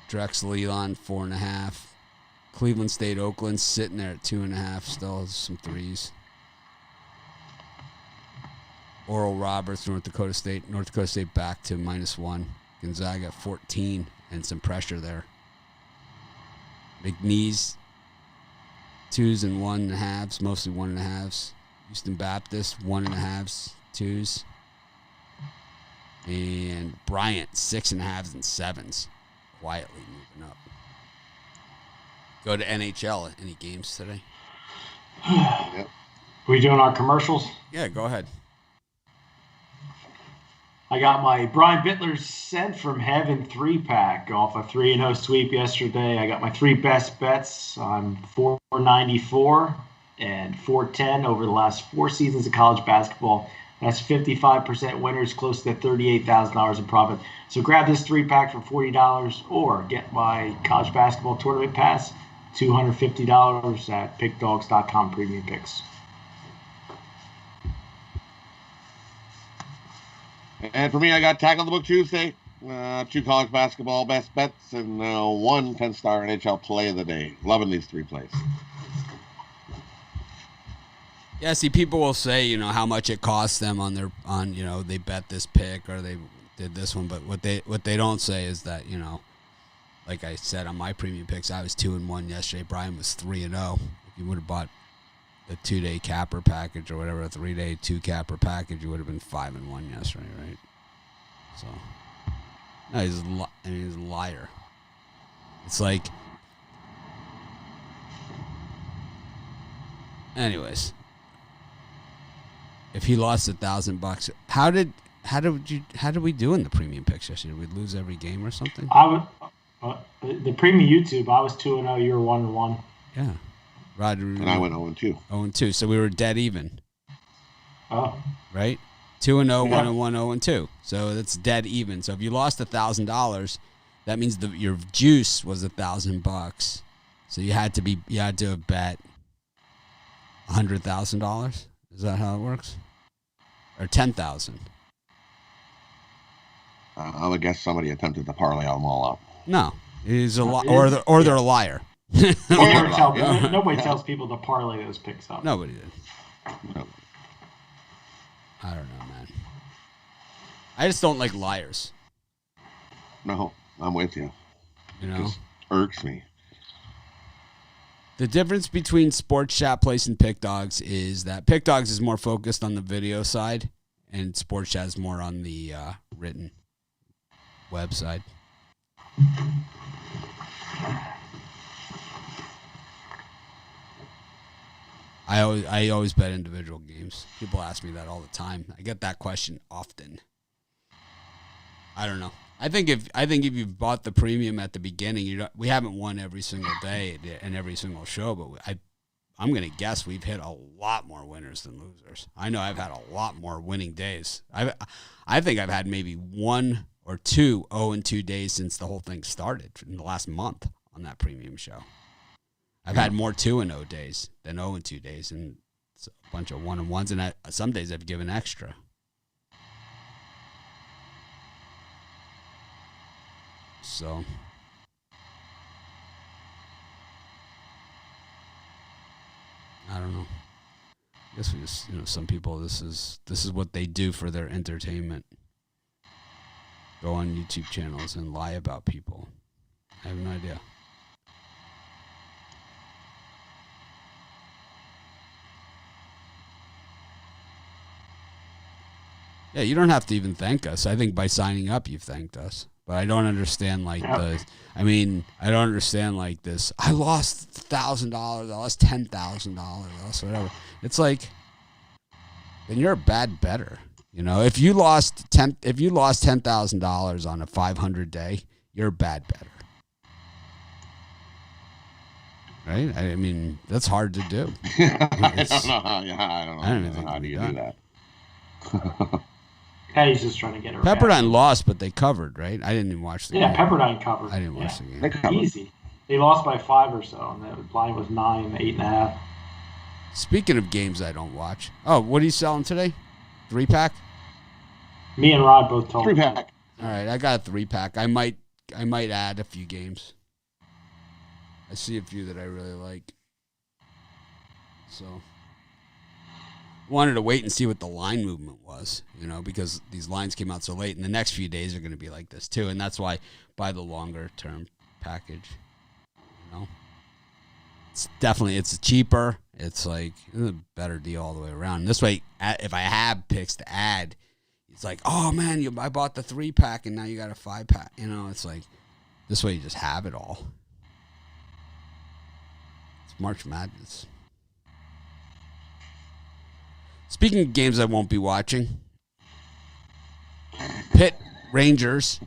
Drexel Elon, 4.5. Cleveland State Oakland sitting there at 2.5 still. Some 3s. Oral Roberts, North Dakota State. North Dakota State back to -1. Gonzaga 14 and some pressure there. McNeese 2s and 1.5s, mostly 1.5s. Houston Baptist 1.5s, 2s. And Bryant 6.5s and 7s, quietly moving up. Go to NHL. Any games today? Are we doing our commercials? Yeah, go ahead. I got my Brian Bittler's Sent from Heaven 3-pack off a 3-0 sweep yesterday. I got my 3 best bets. I'm 494 and 410 over the last 4 seasons of college basketball. That's 55% winners, close to $38,000 in profit. So grab this 3-pack for $40 or get my college basketball tournament pass, $250 at pickdogs.com premium picks. And for me, I got Tackle the Book Tuesday, 2 college basketball best bets, and 1 10-star NHL play of the day. Loving these 3 plays. Yeah, see, people will say, how much it costs them they bet this pick or they did this one, but what they don't say is that, like I said on my premium picks, I was 2-1 yesterday. Brian was 3-0. If you would have bought the 2-day capper package or whatever, a 3-day 2-capper package, you would have been 5-1 yesterday, right? So, no, he's a liar. It's like, anyways, if he lost $1,000, how did we do in the premium picks yesterday? Did we lose every game or something? The premium YouTube, I was 2-0. You were 1-1. Yeah, Roger. And I went 0-2. 0-2, so we were dead even. Oh, right. 2-0, Yeah. 1-1, 0-2. So that's dead even. So if you lost $1,000, that means your juice was $1,000. So you had to have bet $100,000. Is that how it works? Or 10,000? I would guess somebody attempted to parlay them all up. No, he's they're a liar. Nobody tells people to parlay those picks up. Nobody did. No. I don't know, man. I just don't like liars. No, I'm with you. Just irks me. The difference between Sports Chat Place and Pick Dogs is that Pick Dogs is more focused on the video side, and Sports Chat is more on the written website. I always bet individual games. People ask me that all the time. I get that question often. I don't know. I think if you've bought the premium at the beginning, we haven't won every single day and every single show, but I'm going to guess we've hit a lot more winners than losers. I know I've had a lot more winning days. I think I've had maybe 1 or 2 0-2 days since the whole thing started in the last month on that premium show. I've had more 2-0 days than 0-2 days, and it's a bunch of 1-1s, and some days I've given extra. So, I don't know. I guess we just, some people, this is what they do for their entertainment. Go on YouTube channels and lie about people. I have no idea. Yeah, you don't have to even thank us. I think by signing up, you've thanked us. But I don't understand I don't understand this. I lost $1,000. I lost $10,000. I lost whatever. It's like, then you're a bad bettor. If you lost $10,000 on a 500 day, you're a bad bettor. Right? I mean, that's hard to do. I don't know how do you do that. Yeah, he's just trying to get around. Pepperdine lost, but they covered, right? I didn't even watch the game. Yeah, Pepperdine covered. I didn't watch the game. Easy. They lost by 5 or so, and the line was 9, 8.5. Speaking of games I don't watch. Oh, what are you selling today? 3-pack? Me and Rod both told 3-pack. All right, I got a 3-pack. I might add a few games. I see a few that I really like. So wanted to wait and see what the line movement was, because these lines came out so late, and the next few days are going to be like this too, and that's why buy the longer term package. It's cheaper. It's like a better deal all the way around. And this way, if I have picks to add, it's like, oh man, I bought the 3-pack and now you got a 5-pack. It's like this way you just have it all. It's March Madness. Speaking of games I won't be watching, Pitt, Rangers,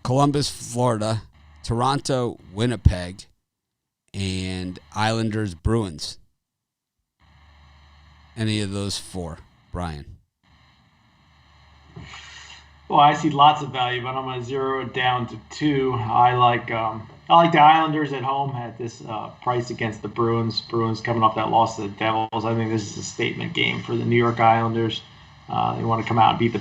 Columbus, Florida, Toronto, Winnipeg, and Islanders, Bruins. Any of those 4, Brian? Well, I see lots of value, but I'm going to zero it down to 2. I like the Islanders at home at this price against the Bruins. Bruins coming off that loss to the Devils. I think this is a statement game for the New York Islanders. They want to come out and beat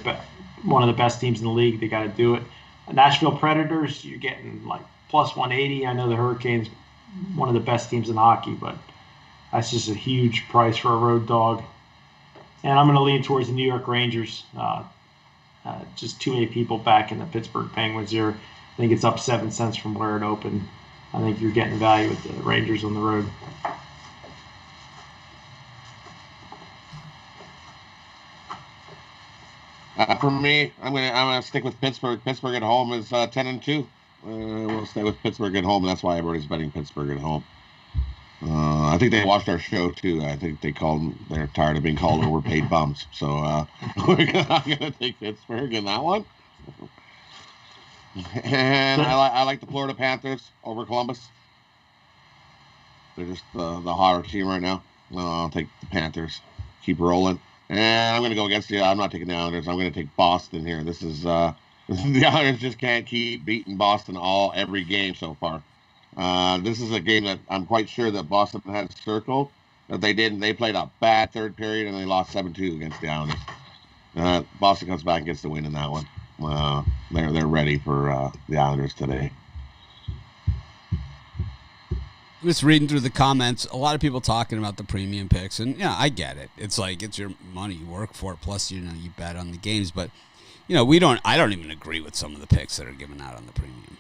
one of the best teams in the league. They got to do it. Nashville Predators, you're getting plus 180. I know the Hurricanes, one of the best teams in hockey, but that's just a huge price for a road dog. And I'm going to lean towards the New York Rangers. Just too many people back in the Pittsburgh Penguins here. I think it's up 7 cents from where it opened. I think you're getting value with the Rangers on the road. For me, I'm gonna stick with Pittsburgh. Pittsburgh at home is 10-2. We'll stay with Pittsburgh at home. That's why everybody's betting Pittsburgh at home. I think they watched our show too. I think they're tired of being called overpaid bums. So I'm gonna take Pittsburgh in that one. And I like the Florida Panthers over Columbus. They're just the hotter team right now. I'll take the Panthers. Keep rolling. And I'm going to go against I'm not taking the Islanders. I'm going to take Boston here. This is the Islanders just can't keep beating Boston every game so far. This is a game that I'm quite sure that Boston had circled. But they didn't. They played a bad third period and they lost 7-2 against the Islanders. Boston comes back and gets the win in that one. They're ready for the Islanders today. Just reading through the comments, a lot of people talking about the premium picks, and yeah, I get it. It's like it's your money, you work for it. Plus, you bet on the games, but I don't even agree with some of the picks that are given out on the premium.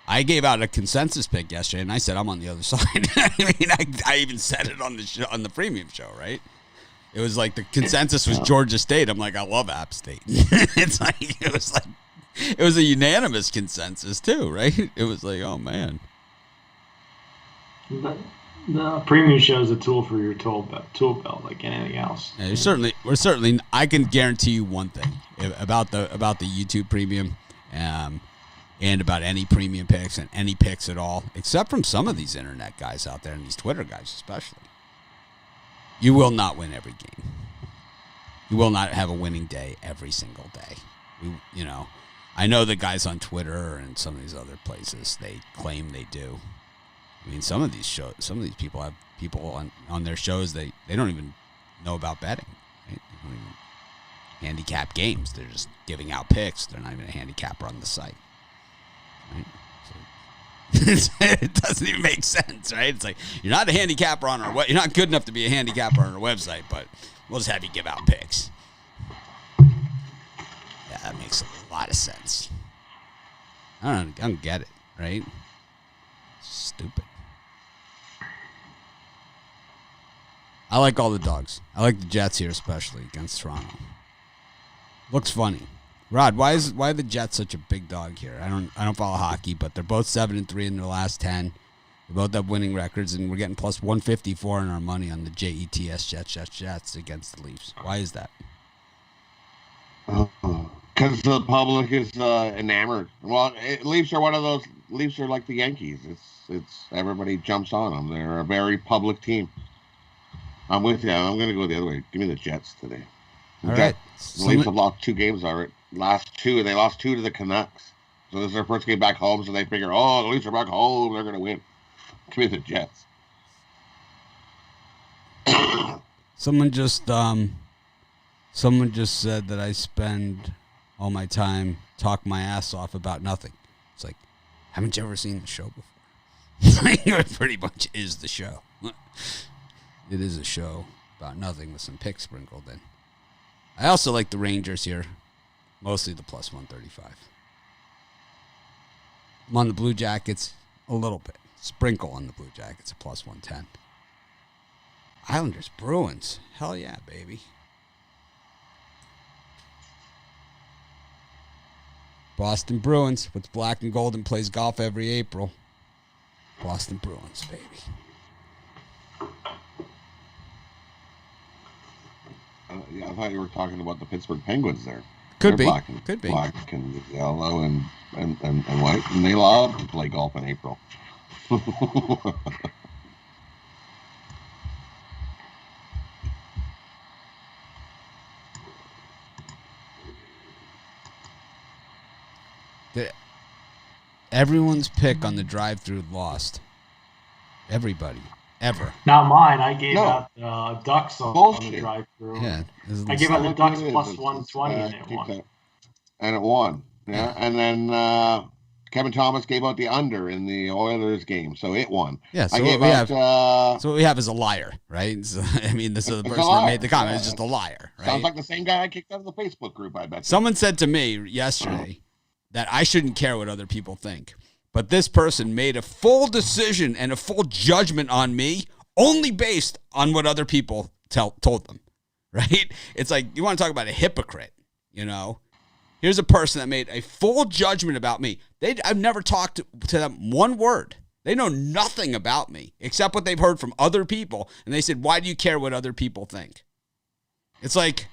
I gave out a consensus pick yesterday, and I said I'm on the other side. I mean, I even said it on the show, on the premium show, right? It was like the consensus was Georgia State. I'm like, I love App State. It was a unanimous consensus too, right? It was like, oh man. The premium show is a tool for your tool belt, like anything else. Yeah, we're certainly. I can guarantee you one thing about the YouTube premium, and about any premium picks and any picks at all, except from some of these internet guys out there and these Twitter guys especially. You will not win every game. You will not have a winning day every single day. I know the guys on Twitter and some of these other places, they claim they do. I mean, some of these people have people on their shows, they don't even know about betting. Right? They don't even handicap games. They're just giving out picks. They're not even a handicapper on the site. Right? So, it doesn't even make sense, right? It's like, you're not a handicapper on our you're not good enough to be a handicapper on our website, but we'll just have you give out picks. Yeah, that makes a lot of sense. I don't get it, right? Stupid. I like all the dogs. I like the Jets here, especially against Toronto. Looks funny. Rod, why are the Jets such a big dog here? I don't follow hockey, but they're both 7-3 in their last 10. They both have winning records, and we're getting plus 154 in our money on the Jets against the Leafs. Why is that? Because the public is enamored. Well, Leafs are one of those. Leafs are like the Yankees. It's everybody jumps on them. They're a very public team. I'm with you. I'm going to go the other way. Give me the Jets today. All right. The Leafs have lost 2 games already. Last 2, and they lost 2 to the Canucks. So this is their first game back home, so they figure, the Leafs are back home. They're going to win. Give me the Jets. Someone just said that I spend all my time talk my ass off about nothing. It's like, haven't you ever seen the show before? It pretty much is the show. It is a show about nothing with some picks sprinkled in. I also like the Rangers here, mostly the plus 135. I'm on the Blue Jackets a little bit. Sprinkle on the Blue Jackets, a plus 110. Islanders, Bruins. Hell yeah, baby. Boston Bruins with black and gold and plays golf every April. Boston Bruins, baby. I thought you were talking about the Pittsburgh Penguins there. Could be. Could be. Black and yellow and white. And they love to play golf in April. Everyone's pick on the drive-through lost. Everybody. Ever. Not mine. I gave out Ducks on the drive-through. Yeah. I gave out the Ducks plus 120 and it won. And it won. Yeah. And then Kevin Thomas gave out the under in the Oilers game, so it won. Yeah, so I gave out. So what we have is a liar, right? So, I mean, this is the person that made the comment is just a liar, right? Sounds like the same guy I kicked out of the Facebook group, I bet. Someone said to me yesterday that I shouldn't care what other people think, but this person made a full decision and a full judgment on me only based on what other people told them, right? It's like, you want to talk about a hypocrite, you know? Here's a person that made a full judgment about me. I've never talked to them one word. They know nothing about me except what they've heard from other people. And they said, why do you care what other people think? It's like,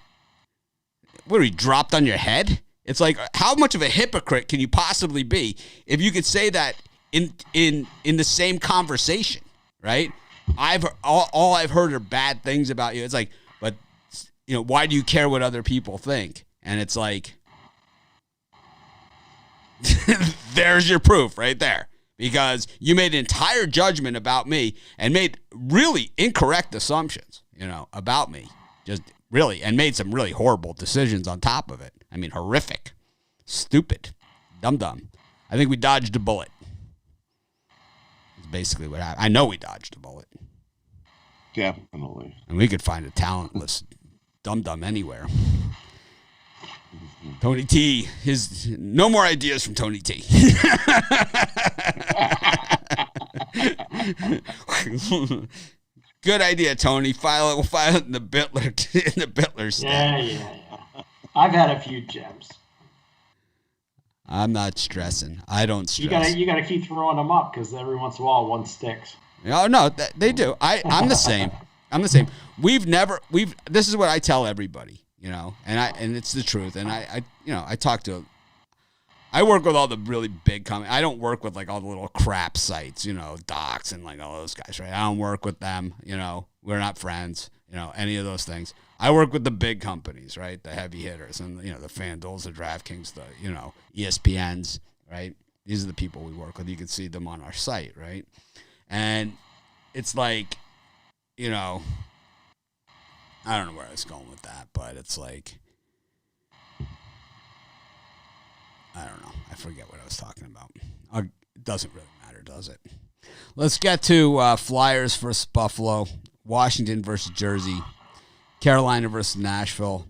what, are you dropped on your head? It's like, how much of a hypocrite can you possibly be if you could say that in the same conversation, right? All I've heard are bad things about you. It's like, but, you know, why do you care what other people think? And it's like, there's your proof right there, because you made an entire judgment about me and made really incorrect assumptions, you know, about me, just really, and made some really horrible decisions on top of it. I mean, horrific, stupid, dumb. I think we dodged a bullet. It's basically what happened. I know we dodged a bullet. Definitely. And we could find a talentless dumb anywhere. Tony T, no more ideas from Tony T. Good idea, Tony. We'll file it in the Bittler stand. Yeah. I've had a few gems. I'm not stressing. I don't stress. You gotta keep throwing them up, because every once in a while one sticks. No, they do. I'm the same. This is what I tell everybody. You know, and it's the truth. And I work with all the really big companies. I don't work with like all the little crap sites, you know, Docs and like all those guys, right? I don't work with them, you know, we're not friends, you know, any of those things. I work with the big companies, right? The heavy hitters and, you know, the FanDuels, the DraftKings, the, you know, ESPNs, right? These are the people we work with. You can see them on our site, right? And it's like, you know, I don't know where I was going with that, but it's like, I don't know. I forget what I was talking about. It doesn't really matter, does it? Let's get to Flyers versus Buffalo, Washington versus Jersey, Carolina versus Nashville,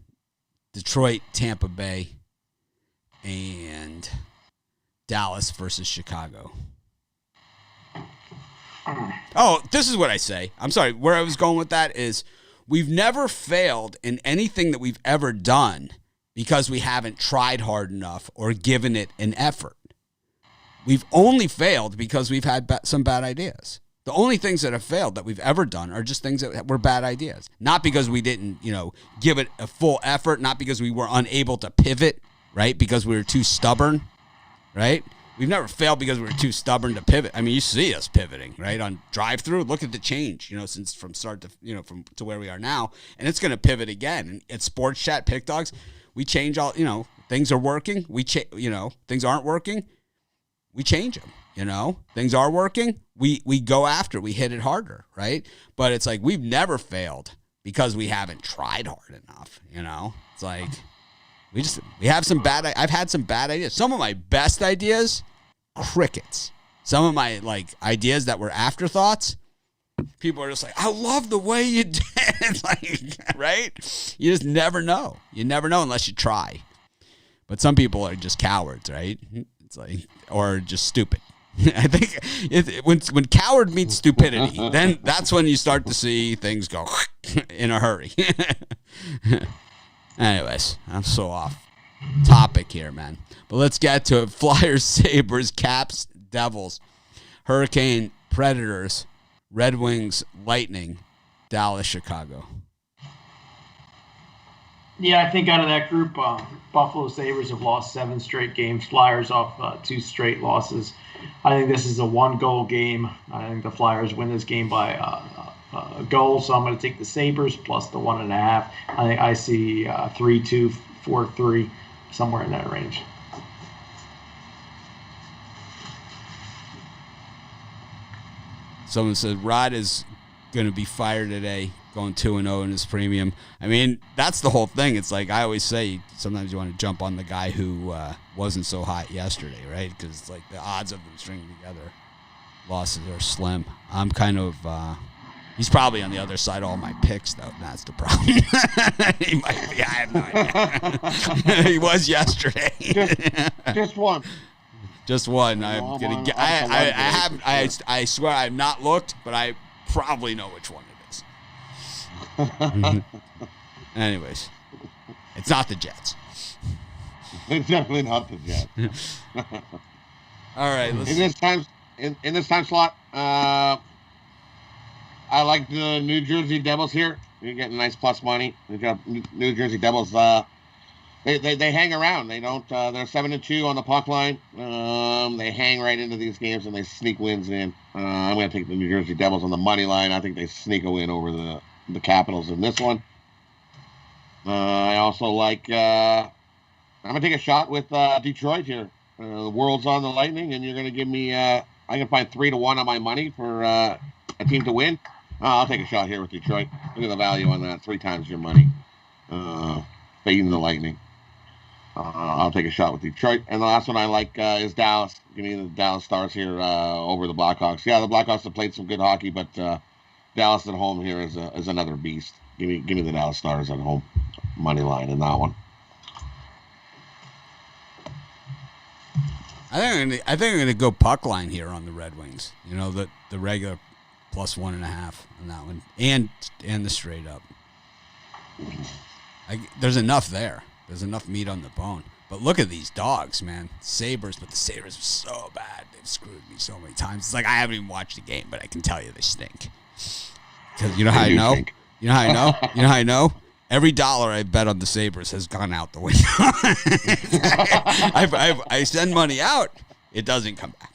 Detroit, Tampa Bay, and Dallas versus Chicago. Oh, this is what I say. I'm sorry. Where I was going with that is, we've never failed in anything that we've ever done because we haven't tried hard enough or given it an effort. We've only failed because we've had some bad ideas. The only things that have failed that we've ever done are just things that were bad ideas. Not because we didn't, you know, give it a full effort, not because we were unable to pivot, right? Because we were too stubborn, right? We've never failed because we were too stubborn to pivot. I mean, you see us pivoting, right? On drive-through, look at the change, you know, since from start to, you know, to where we are now. And it's going to pivot again. And at Sports Chat, Pick Dogs, we change all, you know, things are working. You know, things aren't working. We change them, you know. Things are working. We go after, we hit it harder, right? But it's like, we've never failed because we haven't tried hard enough, you know. It's like, we have some bad, I've had some bad ideas. Some of my best ideas, crickets. Some of my like ideas that were afterthoughts, people are just like, I love the way you did. Like, right? You just never know. You never know unless you try. But some people are just cowards, right? It's like, or just stupid. I think when coward meets stupidity, then that's when you start to see things go in a hurry. Anyways, I'm so off topic here, man. But let's get to it. Flyers, Sabres, Caps, Devils, Hurricane, Predators, Red Wings, Lightning, Dallas, Chicago. Yeah, I think out of that group, Buffalo Sabres have lost 7 straight games. Flyers off 2 straight losses. I think this is a 1-goal game. I think the Flyers win this game by a goal, so I'm going to take the Sabres plus the 1.5. I think I see 3-2, 4-3, somewhere in that range. Someone said Rod is going to be fired today. going 2-0 in his premium. I mean, that's the whole thing. It's like I always say, sometimes you want to jump on the guy who wasn't so hot yesterday, right? Because it's like the odds of them stringing together losses are slim. I'm kind of he's probably on the other side of all my picks, though. That's the problem. He might be. I have no idea. He was yesterday. Just one. Just one. I'm gonna get. I swear I've not looked, but I probably know which one it is. Anyways, it's not the Jets. It's definitely not the Jets. All right. In this time slot, I like the New Jersey Devils here. You're getting nice plus money. We got New Jersey Devils. They hang around. They don't. They're 7-2 on the puck line. They hang right into these games and they sneak wins in. I'm going to take the New Jersey Devils on the money line. I think they sneak a win over the Capitals in this one. I also like. I'm going to take a shot with Detroit here. The world's on the Lightning, and you're going to give me. I can find 3-1 on my money for a team to win. I'll take a shot here with Detroit. Look at the value on that. 3 times your money. Beating the Lightning. I'll take a shot with Detroit. And the last one I like is Dallas. Give me the Dallas Stars here over the Blackhawks. Yeah, the Blackhawks have played some good hockey, but Dallas at home here is another beast. Give me the Dallas Stars at home. Money line in that one. I think I'm gonna go puck line here on the Red Wings. You know, the regular plus 1.5 on that one, and the straight up. There's enough there. There's enough meat on the bone. But look at these dogs, man. Sabres, but the Sabres are so bad. They've screwed me so many times. It's like I haven't even watched the game, but I can tell you they stink. Because you know how I know? You know how I know? You know how I know? Every dollar I bet on the Sabres has gone out the window. I send money out. It doesn't come back.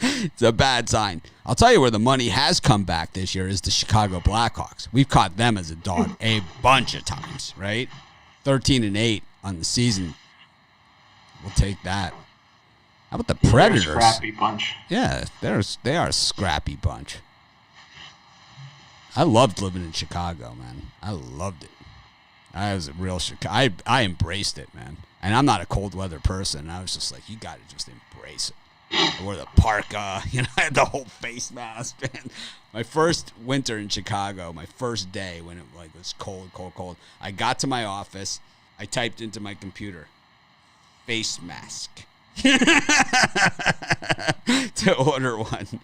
It's a bad sign. I'll tell you where the money has come back this year is the Chicago Blackhawks. We've caught them as a dog a bunch of times, right? 13-8 on the season. We'll take that. How about the Predators? They're a scrappy bunch. Yeah, they are a scrappy bunch. I loved living in Chicago, man. I loved it. I was a real Chicago. I embraced it, man. And I'm not a cold weather person. I was just like, you got to just embrace it. I wore the parka, you know, I had the whole face mask. Man. My first winter in Chicago, my first day when it was cold. I got to my office. I typed into my computer, face mask. To order one.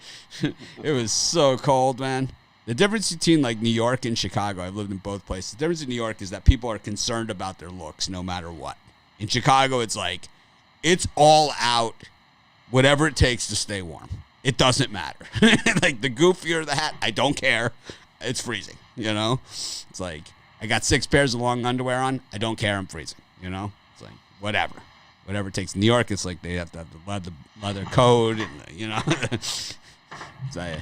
It was so cold, man. The difference between like New York and Chicago, I've lived in both places. The difference in New York is that people are concerned about their looks no matter what. In Chicago, it's like, it's all out, whatever it takes to stay warm. It doesn't matter. Like the goofier the hat, I don't care. It's freezing, you know? It's like, I got 6 pairs of long underwear on. I don't care. I'm freezing, you know? It's like, whatever. Whatever it takes. In New York, it's like they have to have the leather coat, and, you know?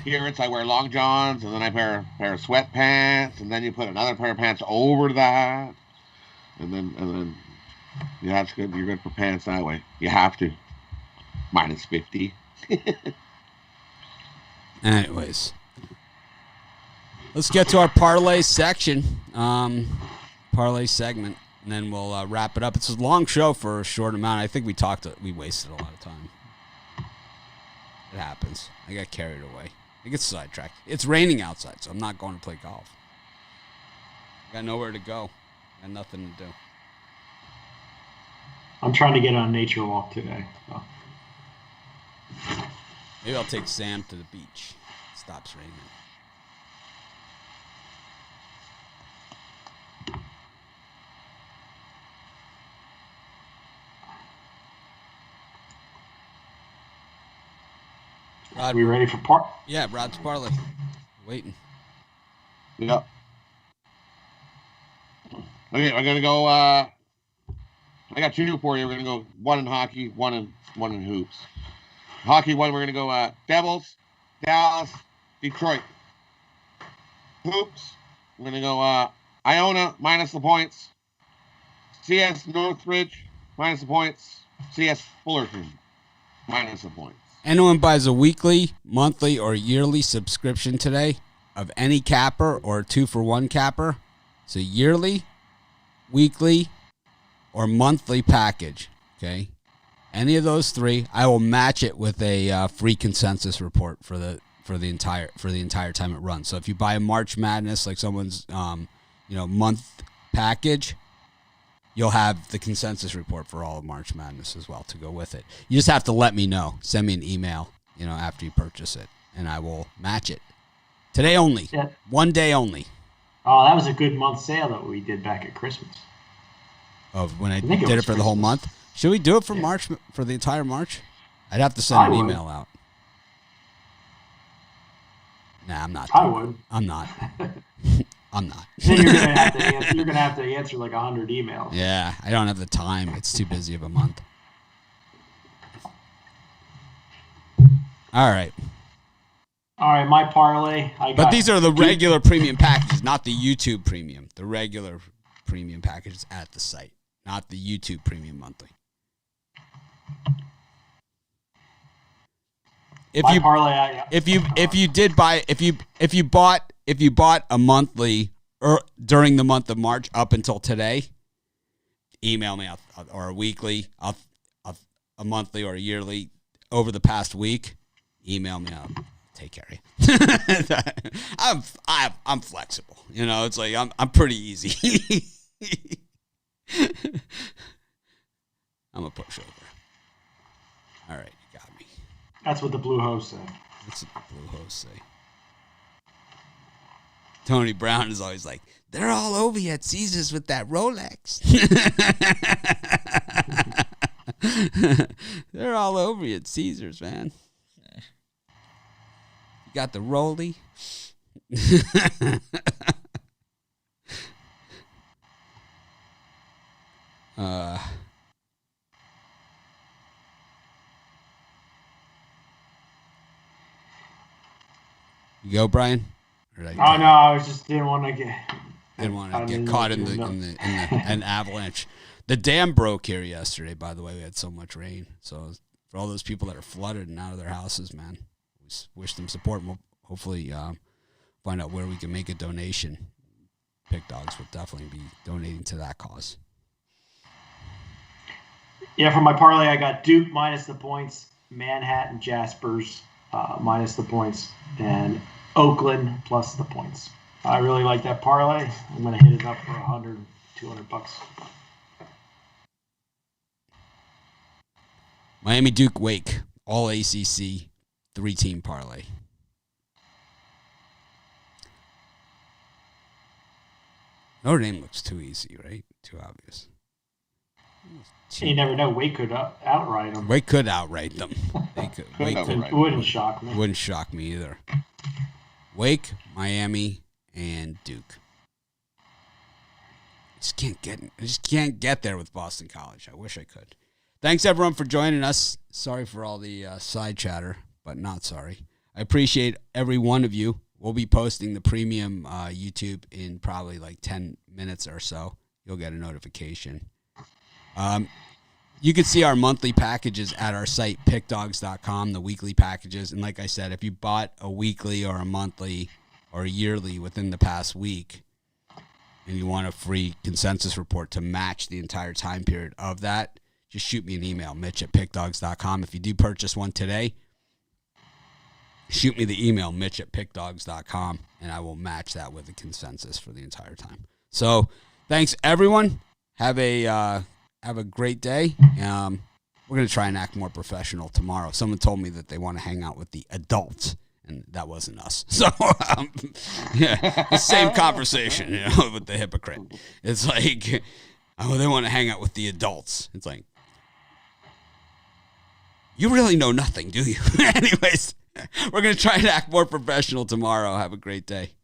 Here it's I wear long johns, and then I wear a pair of sweatpants, and then you put another pair of pants over that, and then yeah, that's good. You're good for pants that way. You have to. Minus 50. Anyways, let's get to our parlay section, parlay segment, and then we'll wrap it up. It's a long show for a short amount. I think we wasted a lot of time. It happens. I got carried away. I get sidetracked. It's raining outside, so I'm not going to play golf. I got nowhere to go. Got nothing to do. I'm trying to get on a nature walk today. So. Maybe I'll take Sam to the beach. It stops raining. Rod, we ready for part? Yeah, Rod's parlay. Waiting. Yeah. Okay, we're gonna go. I got 2 for you. We're gonna go 1 in hockey, one in hoops. Hockey 1. We're gonna go Devils, Dallas, Detroit. Hoops. We're gonna go Iona minus the points. CS Northridge minus the points. CS Fullerton minus the points. Anyone buys a weekly, monthly, or yearly subscription today of any capper or a 2-for-1 capper. So yearly, weekly, or monthly package. Okay, any of those three, I will match it with a free consensus report for the entire time it runs. So if you buy a March Madness, like someone's month package, you'll have the consensus report for all of March Madness as well to go with it. You just have to let me know. Send me an email, after you purchase it, and I will match it. Today only. Yeah. 1 day only. Oh, that was a good month sale that we did back at Christmas. Oh, when I did it for Christmas. The whole month? Should we do it for March, for the entire March? I'd have to send an email out. Nah, I'm not. I would. I'm not. I'm not. Then you're gonna have to answer like 100 emails. Yeah, I don't have the time. It's too busy of a month. All right. My parlay. But these are the regular premium packages, not the YouTube premium. The regular premium packages at the site, not the YouTube premium monthly. If you bought a monthly or during the month of March up until today, email me or a weekly, a monthly or a yearly over the past week. Email me. I'll take care of you. I'm flexible. It's like I'm pretty easy. I'm a pushover. All right, you got me. That's what the Blue Hose said. That's what the Blue Hose say. Tony Brown is always like, they're all over you at Caesars with that Rolex. They're all over you at Caesars, man. You got the Rolly. You go, Brian? No, I just didn't want to get caught in an avalanche. The dam broke here yesterday, by the way. We had so much rain. So for all those people that are flooded and out of their houses, man, we wish them support. We'll hopefully find out where we can make a donation. Pick Dogs will definitely be donating to that cause. Yeah, for my parlay, I got Duke minus the points, Manhattan Jaspers minus the points, and Oakland plus the points. I really like that parlay. I'm going to hit it up for $100, $200. Miami Duke Wake, all ACC, 3-team parlay. Notre Dame looks too easy, right? Too obvious. You never know. Wake could outright them. Wake could outright them. They could. Wouldn't shock me. Wouldn't shock me either. Wake, Miami, and Duke. I just can't get there with Boston College. I wish I could. Thanks everyone for joining us. Sorry for all the side chatter, but not sorry. I appreciate every one of you. We'll be posting the premium YouTube in probably like 10 minutes or so. You'll get a notification. You can see our monthly packages at our site, pickdogs.com, the weekly packages. And like I said, if you bought a weekly or a monthly or a yearly within the past week and you want a free consensus report to match the entire time period of that, just shoot me an email, mitch@pickdogs.com. If you do purchase one today, shoot me the email, mitch@pickdogs.com, and I will match that with a consensus for the entire time. So thanks, everyone. Have a great day. We're going to try and act more professional tomorrow. Someone told me that they want to hang out with the adults, and that wasn't us. So, the same conversation, with the hypocrite. It's like, oh, they want to hang out with the adults. It's like, you really know nothing, do you? Anyways, we're going to try and act more professional tomorrow. Have a great day.